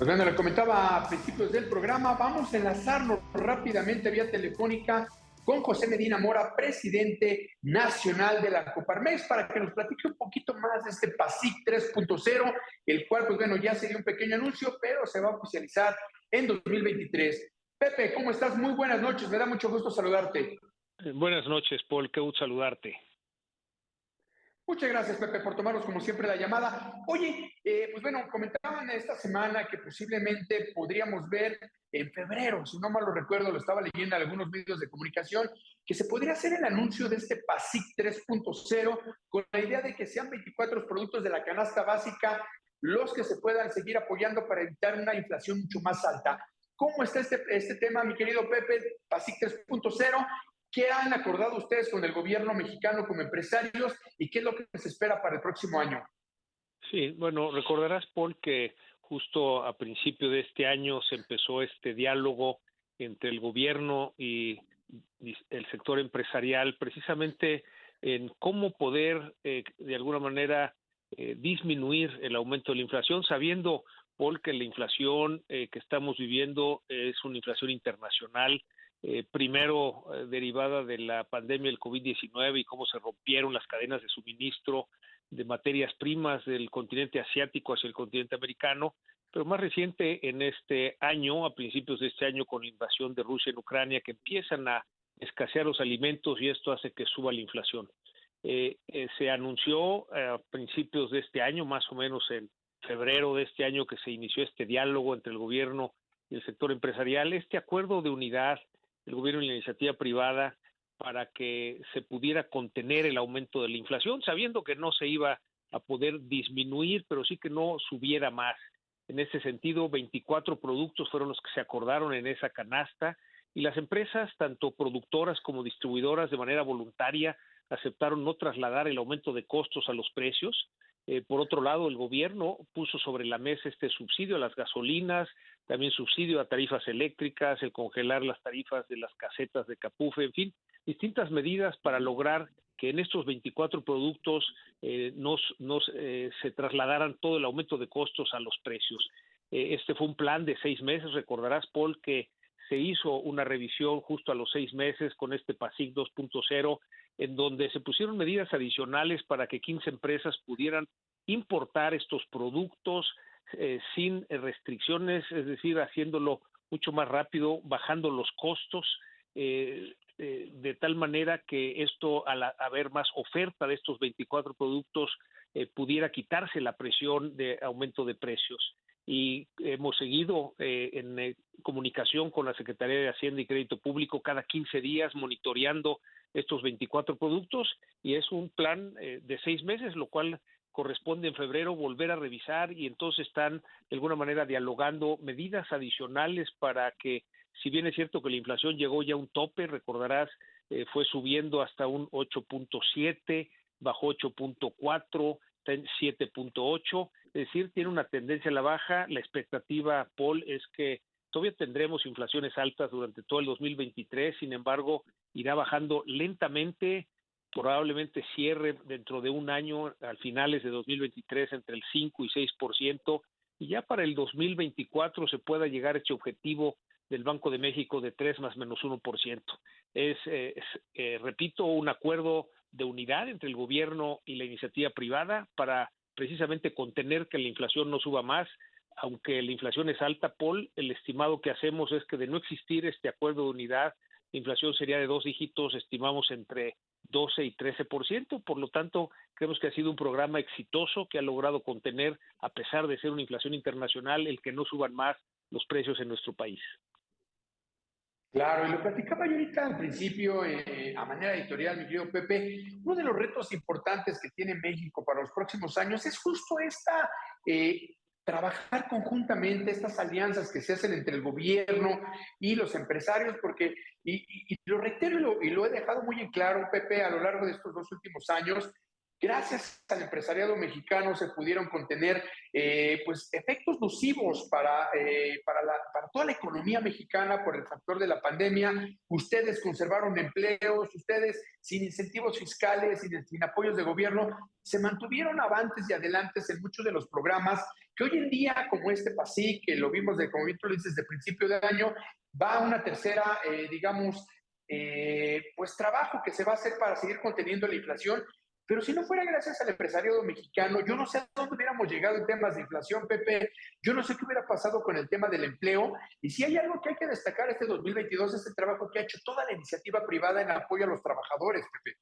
Pues bueno, le comentaba a principios del programa, vamos a enlazarnos rápidamente vía telefónica con José Medina Mora, presidente nacional de la Coparmex, para que nos platique un poquito más de este PASIC 3.0, el cual, pues bueno, ya se dio un pequeño anuncio, pero se va a oficializar en 2023. Pepe, ¿cómo estás? Muy buenas noches, me da mucho gusto saludarte. Buenas noches, Paul, qué gusto saludarte. Muchas gracias, Pepe, por tomarnos como siempre la llamada. Oye, pues bueno, comentaban esta semana que posiblemente podríamos ver en febrero, si no mal lo recuerdo, lo estaba leyendo en algunos medios de comunicación, que se podría hacer el anuncio de este PASIC 3.0 con la idea de que sean 24 productos de la canasta básica los que se puedan seguir apoyando para evitar una inflación mucho más alta. ¿Cómo está este tema, mi querido Pepe, PASIC 3.0? ¿Qué han acordado ustedes con el gobierno mexicano como empresarios y qué es lo que se espera para el próximo año? Sí, bueno, recordarás, Paul, que justo a principio de este año se empezó este diálogo entre el gobierno y el sector empresarial, precisamente en cómo poder, de alguna manera, disminuir el aumento de la inflación, sabiendo, Paul, que la inflación que estamos viviendo es una inflación internacional, primero derivada de la pandemia del COVID-19 y cómo se rompieron las cadenas de suministro de materias primas del continente asiático hacia el continente americano, pero más reciente en este año, a principios de este año, con la invasión de Rusia en Ucrania, que empiezan a escasear los alimentos y esto hace que suba la inflación. Se anunció a principios de este año, más o menos en febrero de este año, que se inició este diálogo entre el gobierno y el sector empresarial, este acuerdo de unidad del gobierno y la iniciativa privada para que se pudiera contener el aumento de la inflación, sabiendo que no se iba a poder disminuir, pero sí que no subiera más. En ese sentido, 24 productos fueron los que se acordaron en esa canasta y las empresas, tanto productoras como distribuidoras, de manera voluntaria, aceptaron no trasladar el aumento de costos a los precios. Por otro lado, el gobierno puso sobre la mesa este subsidio a las gasolinas, también subsidio a tarifas eléctricas, el congelar las tarifas de las casetas de Capufe, en fin, distintas medidas para lograr que en estos 24 productos se trasladaran todo el aumento de costos a los precios. Este fue un plan de 6 meses, recordarás, Paul, que se hizo una revisión justo a los 6 meses con este PASIC 2.0, en donde se pusieron medidas adicionales para que 15 empresas pudieran importar estos productos sin restricciones, es decir, haciéndolo mucho más rápido, bajando los costos, de tal manera que esto, al haber más oferta de estos 24 productos, pudiera quitarse la presión de aumento de precios. Y hemos seguido en comunicación con la Secretaría de Hacienda y Crédito Público cada 15 días monitoreando estos 24 productos y es un plan de 6 meses, lo cual corresponde en febrero volver a revisar y entonces están de alguna manera dialogando medidas adicionales para que, si bien es cierto que la inflación llegó ya a un tope, recordarás, fue subiendo hasta un 8.7, bajó 8.4, 7.8, es decir, tiene una tendencia a la baja. La expectativa, Paul, es que todavía tendremos inflaciones altas durante todo el 2023, sin embargo, irá bajando lentamente, probablemente cierre dentro de un año, al finales de 2023, entre el 5 y 6%, y ya para el 2024 se pueda llegar a este objetivo del Banco de México de 3 más menos 1%. Repito, un acuerdo de unidad entre el gobierno y la iniciativa privada para precisamente contener que la inflación no suba más. Aunque la inflación es alta, Paul, el estimado que hacemos es que de no existir este acuerdo de unidad, la inflación sería de 2 dígitos, estimamos entre 12 y 13%, por lo tanto, creemos que ha sido un programa exitoso que ha logrado contener, a pesar de ser una inflación internacional, el que no suban más los precios en nuestro país. Claro, y lo platicaba yo ahorita al principio, a manera editorial, mi querido Pepe, uno de los retos importantes que tiene México para los próximos años es justo trabajar conjuntamente, estas alianzas que se hacen entre el gobierno y los empresarios, porque, y lo reitero y lo he dejado muy en claro, Pepe, a lo largo de estos 2 últimos años, gracias al empresariado mexicano se pudieron contener pues efectos nocivos para toda la economía mexicana por el factor de la pandemia. Ustedes conservaron empleos, ustedes sin incentivos fiscales, sin apoyos de gobierno, se mantuvieron avantes y adelantes en muchos de los programas que hoy en día, como este PASIC, que lo vimos, como bien tú lo dices, de principio de año, va a una tercera, digamos, pues trabajo que se va a hacer para seguir conteniendo la inflación. Pero si no fuera gracias al empresariado mexicano, yo no sé a dónde hubiéramos llegado en temas de inflación, Pepe. Yo no sé qué hubiera pasado con el tema del empleo. Y si hay algo que hay que destacar este 2022, es el trabajo que ha hecho toda la iniciativa privada en apoyo a los trabajadores, Pepe.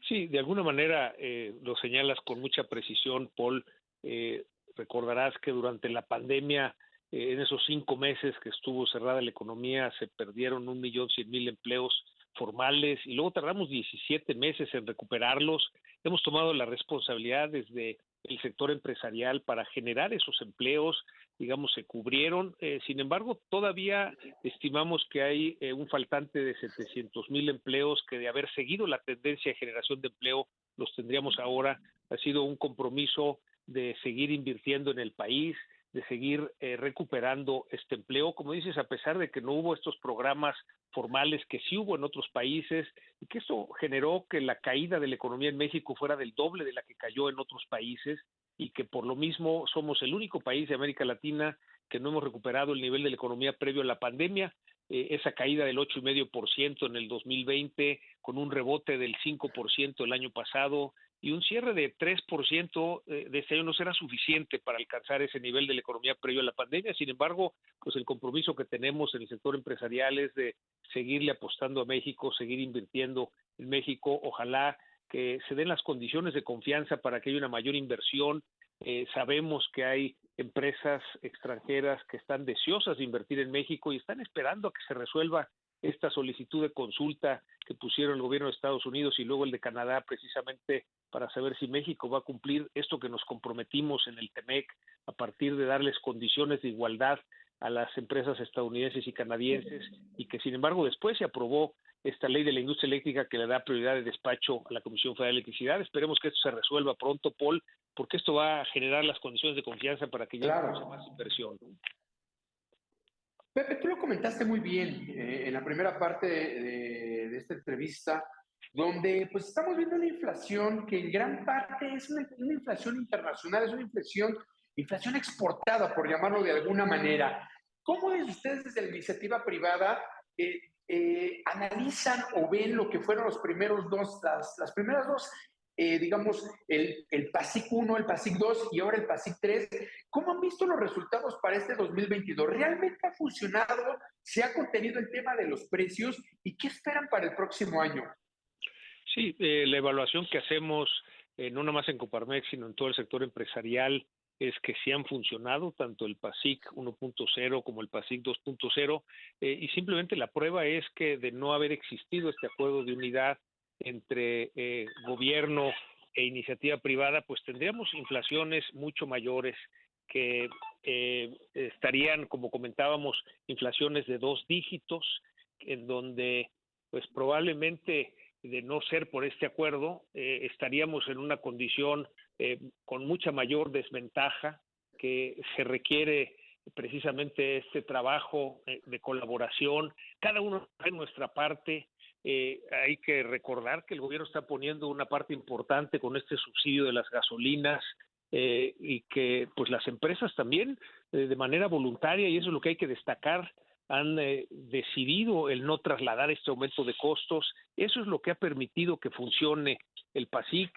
Sí, de alguna manera lo señalas con mucha precisión, Paul. Eh, Recordarás que durante la pandemia, en esos 5 meses que estuvo cerrada la economía, se perdieron 1.100.000 empleos formales y luego tardamos 17 meses en recuperarlos. Hemos tomado la responsabilidad desde el sector empresarial para generar esos empleos, digamos, se cubrieron. Sin embargo, todavía estimamos que hay un faltante de 700.000 empleos que, de haber seguido la tendencia de generación de empleo, los tendríamos ahora. Ha sido un compromiso de seguir invirtiendo en el país, de seguir recuperando este empleo, como dices, a pesar de que no hubo estos programas formales que sí hubo en otros países, y que esto generó que la caída de la economía en México fuera del doble de la que cayó en otros países, y que por lo mismo somos el único país de América Latina que no hemos recuperado el nivel de la economía previo a la pandemia. Esa caída del 8,5% en el 2020, con un rebote del 5% el año pasado, y un cierre de 3% de este año no será suficiente para alcanzar ese nivel de la economía previo a la pandemia. Sin embargo, pues el compromiso que tenemos en el sector empresarial es de seguirle apostando a México, seguir invirtiendo en México. Ojalá que se den las condiciones de confianza para que haya una mayor inversión. Sabemos que hay empresas extranjeras que están deseosas de invertir en México y están esperando a que se resuelva esta solicitud de consulta que pusieron el gobierno de Estados Unidos y luego el de Canadá, precisamente para saber si México va a cumplir esto que nos comprometimos en el TEMEC, a partir de darles condiciones de igualdad a las empresas estadounidenses y canadienses, y que sin embargo después se aprobó esta ley de la industria eléctrica que le da prioridad de despacho a la Comisión Federal de Electricidad. Esperemos que esto se resuelva pronto, Paul, porque esto va a generar las condiciones de confianza para que llegue mucha más inversión. Pepe, tú lo comentaste muy bien en la primera parte de esta entrevista, donde pues estamos viendo una inflación que en gran parte es una inflación internacional, es una inflación exportada, por llamarlo de alguna manera. ¿Cómo desde ustedes, desde la iniciativa privada, analizan o ven lo que fueron las primeras dos, digamos, el PASIC 1, el PASIC 2 y ahora el PASIC 3? ¿Cómo han visto los resultados para este 2022? ¿Realmente ha funcionado? ¿Se ha contenido el tema de los precios? ¿Y qué esperan para el próximo año? Sí, la evaluación que hacemos, no nada más en Coparmex, sino en todo el sector empresarial, es que sí han funcionado tanto el PASIC 1.0 como el PASIC 2.0, y simplemente la prueba es que, de no haber existido este acuerdo de unidad entre gobierno e iniciativa privada, pues tendríamos inflaciones mucho mayores que estarían, como comentábamos, inflaciones de 2 dígitos, en donde pues probablemente, de no ser por este acuerdo, estaríamos en una condición con mucha mayor desventaja, que se requiere precisamente este trabajo de colaboración, cada uno en nuestra parte. Hay que recordar que el gobierno está poniendo una parte importante con este subsidio de las gasolinas, y que pues las empresas también, de manera voluntaria, y eso es lo que hay que destacar, han decidido el no trasladar este aumento de costos. Eso es lo que ha permitido que funcione el PASIC.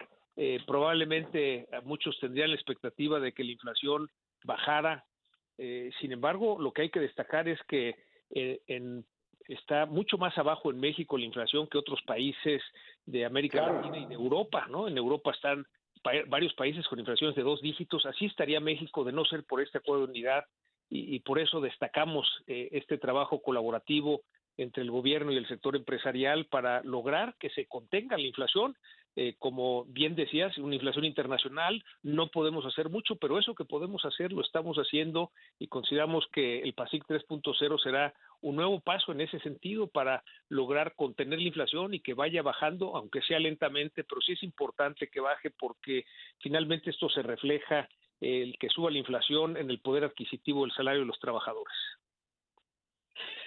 Probablemente muchos tendrían la expectativa de que la inflación bajara. Sin embargo, lo que hay que destacar es que está mucho más abajo en México la inflación que otros países de América Latina y de Europa, ¿no? En Europa están varios países con inflaciones de 2 dígitos. Así estaría México de no ser por este acuerdo de unidad, y por eso destacamos este trabajo colaborativo entre el gobierno y el sector empresarial para lograr que se contenga la inflación. como bien decías, una inflación internacional, no podemos hacer mucho, pero eso que podemos hacer lo estamos haciendo y consideramos que el PASIC 3.0 será un nuevo paso en ese sentido para lograr contener la inflación y que vaya bajando, aunque sea lentamente, pero sí es importante que baje porque finalmente esto se refleja el que suba la inflación en el poder adquisitivo del salario de los trabajadores.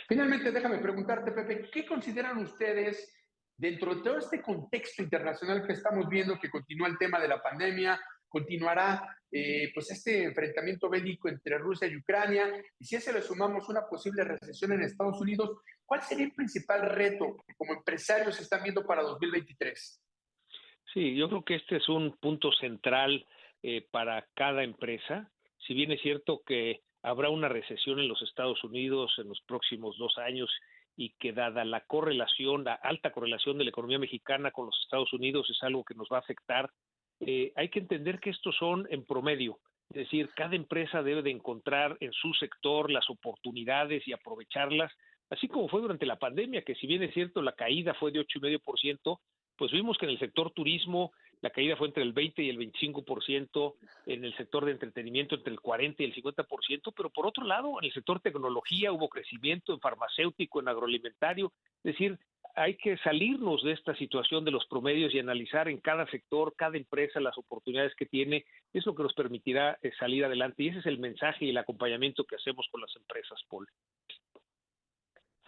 Finalmente, déjame preguntarte, Pepe, ¿qué consideran ustedes dentro de todo este contexto internacional que estamos viendo, que continúa el tema de la pandemia, continuará pues este enfrentamiento bélico entre Rusia y Ucrania, y si a eso le sumamos una posible recesión en Estados Unidos, ¿cuál sería el principal reto que como empresarios están viendo para 2023? Sí, yo creo que este es un punto central para cada empresa. Si bien es cierto que habrá una recesión en los Estados Unidos en los próximos 2 años y que dada la correlación, la alta correlación de la economía mexicana con los Estados Unidos es algo que nos va a afectar, hay que entender que estos son en promedio. Es decir, cada empresa debe de encontrar en su sector las oportunidades y aprovecharlas, así como fue durante la pandemia, que si bien es cierto la caída fue de 8,5%, pues vimos que en el sector turismo la caída fue entre el 20 y el 25%, en el sector de entretenimiento entre el 40 y el 50%, pero por otro lado, en el sector tecnología hubo crecimiento, en farmacéutico, en agroalimentario, es decir, hay que salirnos de esta situación de los promedios y analizar en cada sector, cada empresa, las oportunidades que tiene, es lo que nos permitirá salir adelante, y ese es el mensaje y el acompañamiento que hacemos con las empresas, Paul.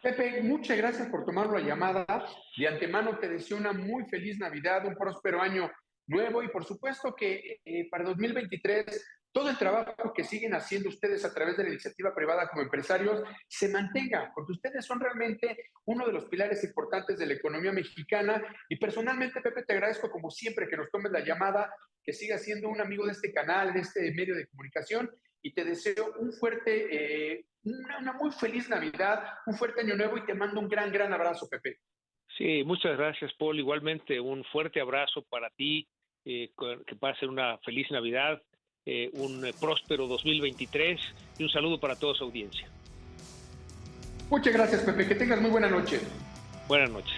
Pepe, muchas gracias por tomar la llamada. De antemano te deseo una muy feliz Navidad, un próspero año nuevo y por supuesto que para 2023 todo el trabajo que siguen haciendo ustedes a través de la iniciativa privada como empresarios se mantenga, porque ustedes son realmente uno de los pilares importantes de la economía mexicana y personalmente, Pepe, te agradezco como siempre que nos tomes la llamada, que sigas siendo un amigo de este canal, de este medio de comunicación y te deseo un fuerte, una muy feliz Navidad, un fuerte año nuevo y te mando un gran, gran abrazo, Pepe. Sí, muchas gracias, Paul. Igualmente, un fuerte abrazo para ti, que pasen una feliz Navidad, un próspero 2023 y un saludo para toda su audiencia. Muchas gracias, Pepe. Que tengas muy buena noche. Buenas noches.